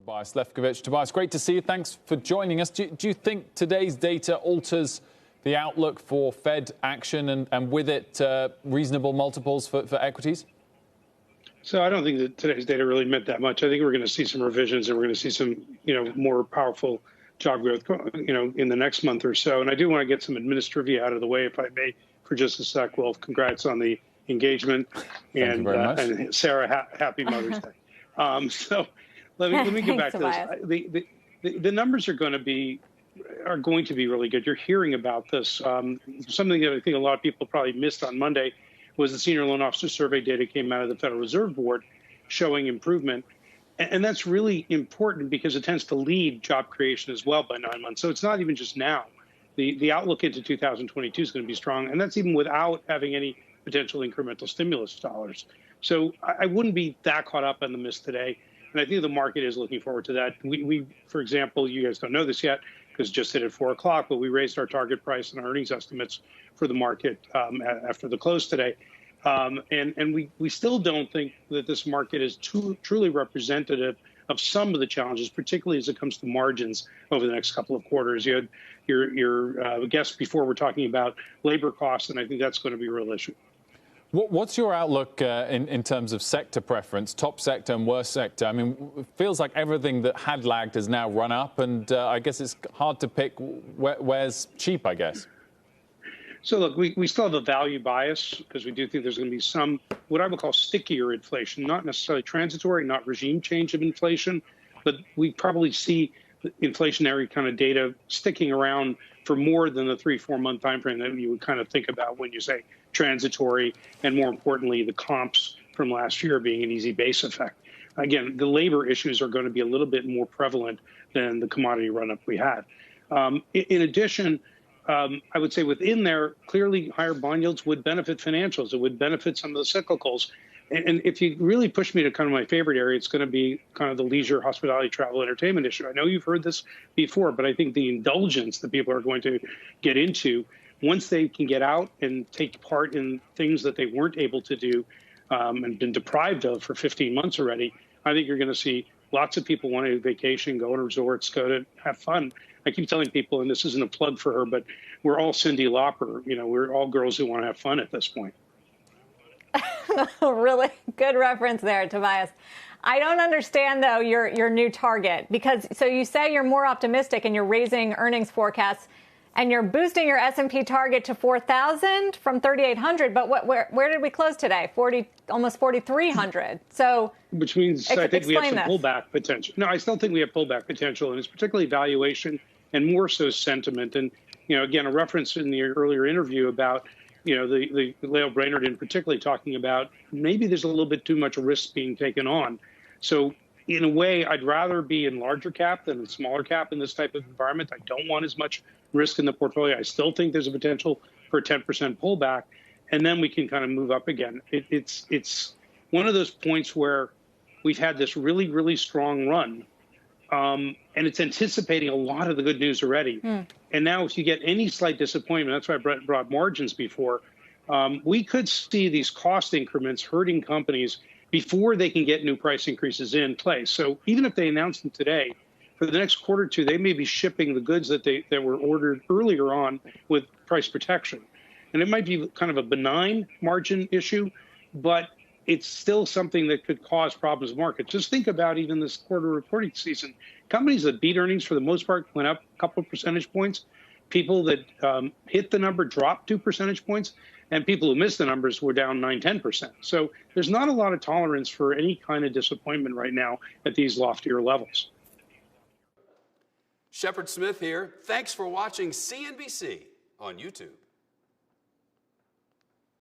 Tobias Levkovich. Tobias, great to see you. Thanks for joining us. Do you think today's data alters the outlook for Fed action and with it reasonable multiples for equities? So I don't think that today's data really meant that much. I think we're going to see some revisions and we're going to see some, more powerful job growth, in the next month or so. And I do want to get some administrivia out of the way, if I may, for just a sec. Well, congrats on the engagement. Thank you very much. And Sarah, happy Mother's Day. So let me get back to this. The numbers are going to be really good. You're hearing about this. Something that I think a lot of people probably missed on Monday was the senior loan officer survey data came out of the Federal Reserve Board showing improvement. And that's really important because it tends to lead job creation as well by 9 months. So it's not even just now. The outlook into 2022 is going to be strong. And that's even without having any potential incremental stimulus dollars. So I wouldn't be that caught up on the miss today. And I think the market is looking forward to that. We for example, you guys don't know this yet because it just hit at 4 o'clock, but we raised our target price and our earnings estimates for the market after the close today. And we still don't think that this market is truly representative of some of the challenges, particularly as it comes to margins over the next couple of quarters. You had your guest before we're talking about labor costs, and I think that's going to be a real issue. What's your outlook in terms of sector preference, top sector and worst sector? I mean, it feels like everything that had lagged has now run up, and I guess it's hard to pick where's cheap, I guess. So, look, we still have a value bias because we do think there's going to be some what I would call stickier inflation, not necessarily transitory, not regime change of inflation, but we probably see inflationary kind of data sticking around for more than the 3-4 month time frame that you would kind of think about when you say transitory, and more importantly, the comps from last year being an easy base effect. Again, the labor issues are going to be a little bit more prevalent than the commodity run-up we had. In addition, I would say within there, clearly higher bond yields would benefit financials. It would benefit some of the cyclicals. And if you really push me to kind of my favorite area, it's going to be kind of the leisure, hospitality, travel, entertainment issue. I know you've heard this before, but I think the indulgence that people are going to get into once they can get out and take part in things that they weren't able to do and been deprived of for 15 months already, I think you're going to see lots of people wanting to vacation, go to resorts, go to have fun. I keep telling people, and this isn't a plug for her, but we're all Cyndi Lauper. We're all girls who want to have fun at this point. Really good reference there, Tobias. I don't understand, though, your new target, because so you say you're more optimistic and you're raising earnings forecasts and you're boosting your S&P target to 4,000 from 3,800. But where did we close today? Almost 4,300. So which means I think we have some pullback potential. No, I still think we have pullback potential, and it's particularly valuation and more so sentiment. And, again, a reference in the earlier interview about, the Lael Brainerd in particularly talking about maybe there's a little bit too much risk being taken on. So in a way, I'd rather be in larger cap than in smaller cap in this type of environment. I don't want as much risk in the portfolio. I still think there's a potential for a 10% pullback, and then we can kind of move up again. It's one of those points where we've had this really, really strong run, and it's anticipating a lot of the good news already. And now if you get any slight disappointment, that's why I brought margins before, we could see these cost increments hurting companies before they can get new price increases in place. So even if they announce them today, for the next quarter or two, they may be shipping the goods that were ordered earlier on with price protection. And it might be kind of a benign margin issue, but it's still something that could cause problems in the market. Just think about even this quarter reporting season. Companies that beat earnings for the most part went up a couple of percentage points. People that hit the number dropped 2 percentage points, and people who missed the numbers were down 9–10%. So there's not a lot of tolerance for any kind of disappointment right now at these loftier levels. Shepard Smith here. Thanks for watching CNBC on YouTube.